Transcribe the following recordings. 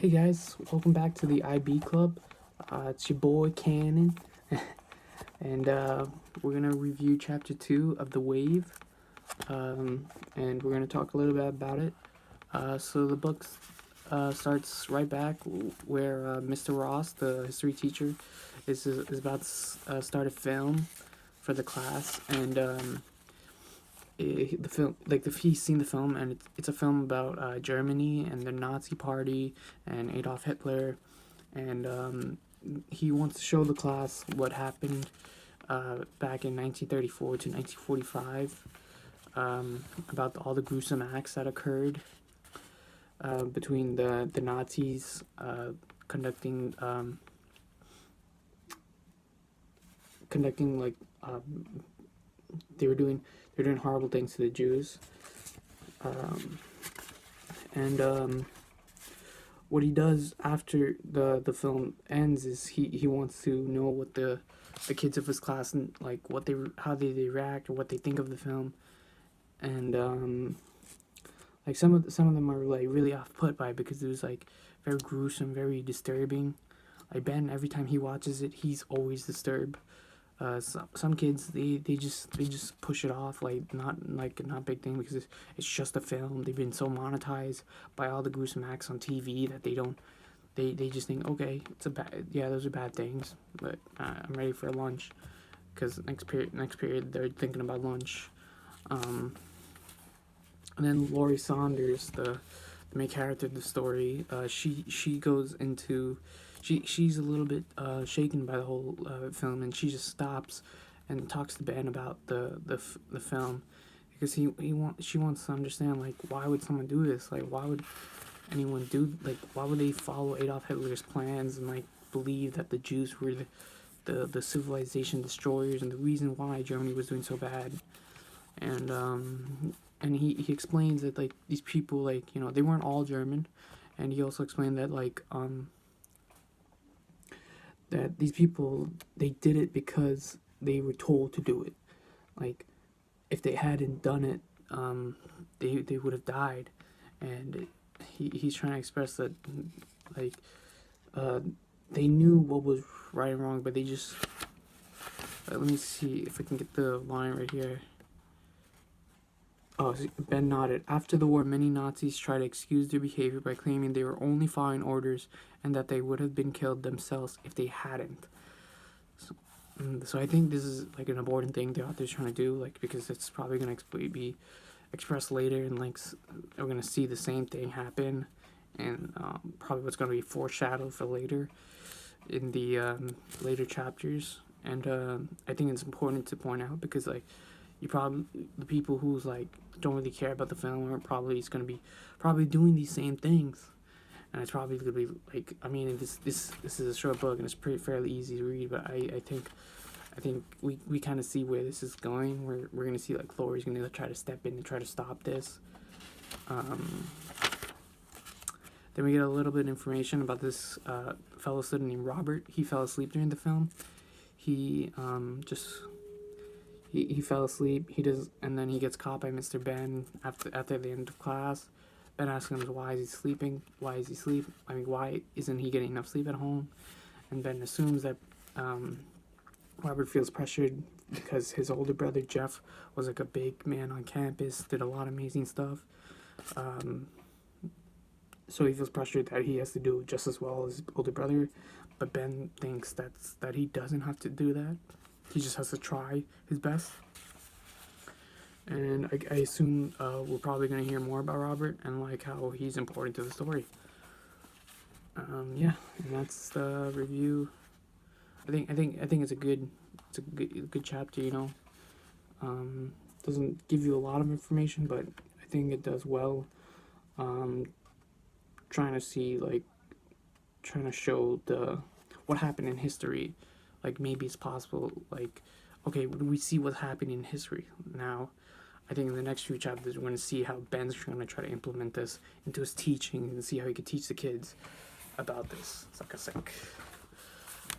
Hey guys, welcome back to the IB Club. It's your boy Cannon, and we're gonna review chapter 2 of The Wave, and we're gonna talk a little bit about it. So the book starts right back where Mr. Ross, the history teacher, is about to start a film for the class, and the film, like the he's seen the film, and it's a film about Germany and the Nazi Party and Adolf Hitler, and he wants to show the class what happened back in 1934 to 1945, about all the gruesome acts that occurred between the Nazis conducting like they were doing horrible things to the Jews, and what he does after the film ends is he wants to know what the kids of his class, like how they react or what they think of the film, and like some of them are like really off put by it because it was like very gruesome, very disturbing. Like Ben, every time he watches it, he's always disturbed. Some kids they just push it off, like not big thing because it's just a film. They've been so monetized by all the gruesome acts on TV that they just think, okay, it's a bad, yeah, those are bad things, but I'm ready for lunch, because next period they're thinking about lunch. And then Laurie Saunders, the main character of the story, she goes into, she's a little bit shaken by the whole film, and she just stops and talks to Ben about the film, because she wants to understand, like, why would someone do this? Like, why would anyone do, like, why would they follow Adolf Hitler's plans and like believe that the Jews were the civilization destroyers and the reason why Germany was doing so bad? And he explains that, like, these people, like, they weren't all German, and he also explained that, like, that these people, they did it because they were told to do it. Like, if they hadn't done it, they would have died. And he's trying to express that, like, they knew what was right and wrong, but they just, let me see if I can get the line right here. Oh, Ben nodded. After the war, many Nazis tried to excuse their behavior by claiming they were only following orders and that they would have been killed themselves if they hadn't. So I think this is like an important thing the author's trying to do, like, because it's probably going to be expressed later, and like we're going to see the same thing happen, and probably what's going to be foreshadowed for later in the later chapters. And I think it's important to point out because, like, the people who's like don't really care about the film are probably is going to be probably doing these same things, and it's probably going to be like, I mean, this is a short book and it's fairly easy to read, but I think we kind of see where this is going. We're going to see, like, Laurie's going to try to step in and try to stop this. Then we get a little bit of information about this fellow student named Robert. He fell asleep during the film. He he fell asleep. And then he gets caught by Mr. Ben after the end of class. Ben asks him, why is he sleeping? Why is he sleep? I mean, why isn't he getting enough sleep at home? And Ben assumes that Robert feels pressured because his older brother Jeff was like a big man on campus, did a lot of amazing stuff. So he feels pressured that he has to do just as well as his older brother. But Ben thinks that he doesn't have to do that. He just has to try his best. And I assume we're probably going to hear more about Robert and, like, how he's important to the story. Yeah, and that's the review. I think it's a good chapter. Doesn't give you a lot of information, but I think it does well. Trying to show what happened in history. Like, maybe it's possible, like, okay, we see what's happening in history now. I think in the next few chapters we're going to see how Ben's going to try to implement this into his teaching and see how he could teach the kids about this.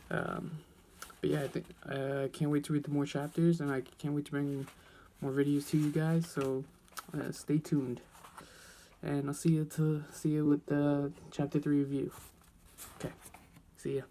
But yeah, I can't wait to read the more chapters, and I can't wait to bring more videos to you guys, so stay tuned. and I'll see you with the chapter 3 review. Okay, see ya.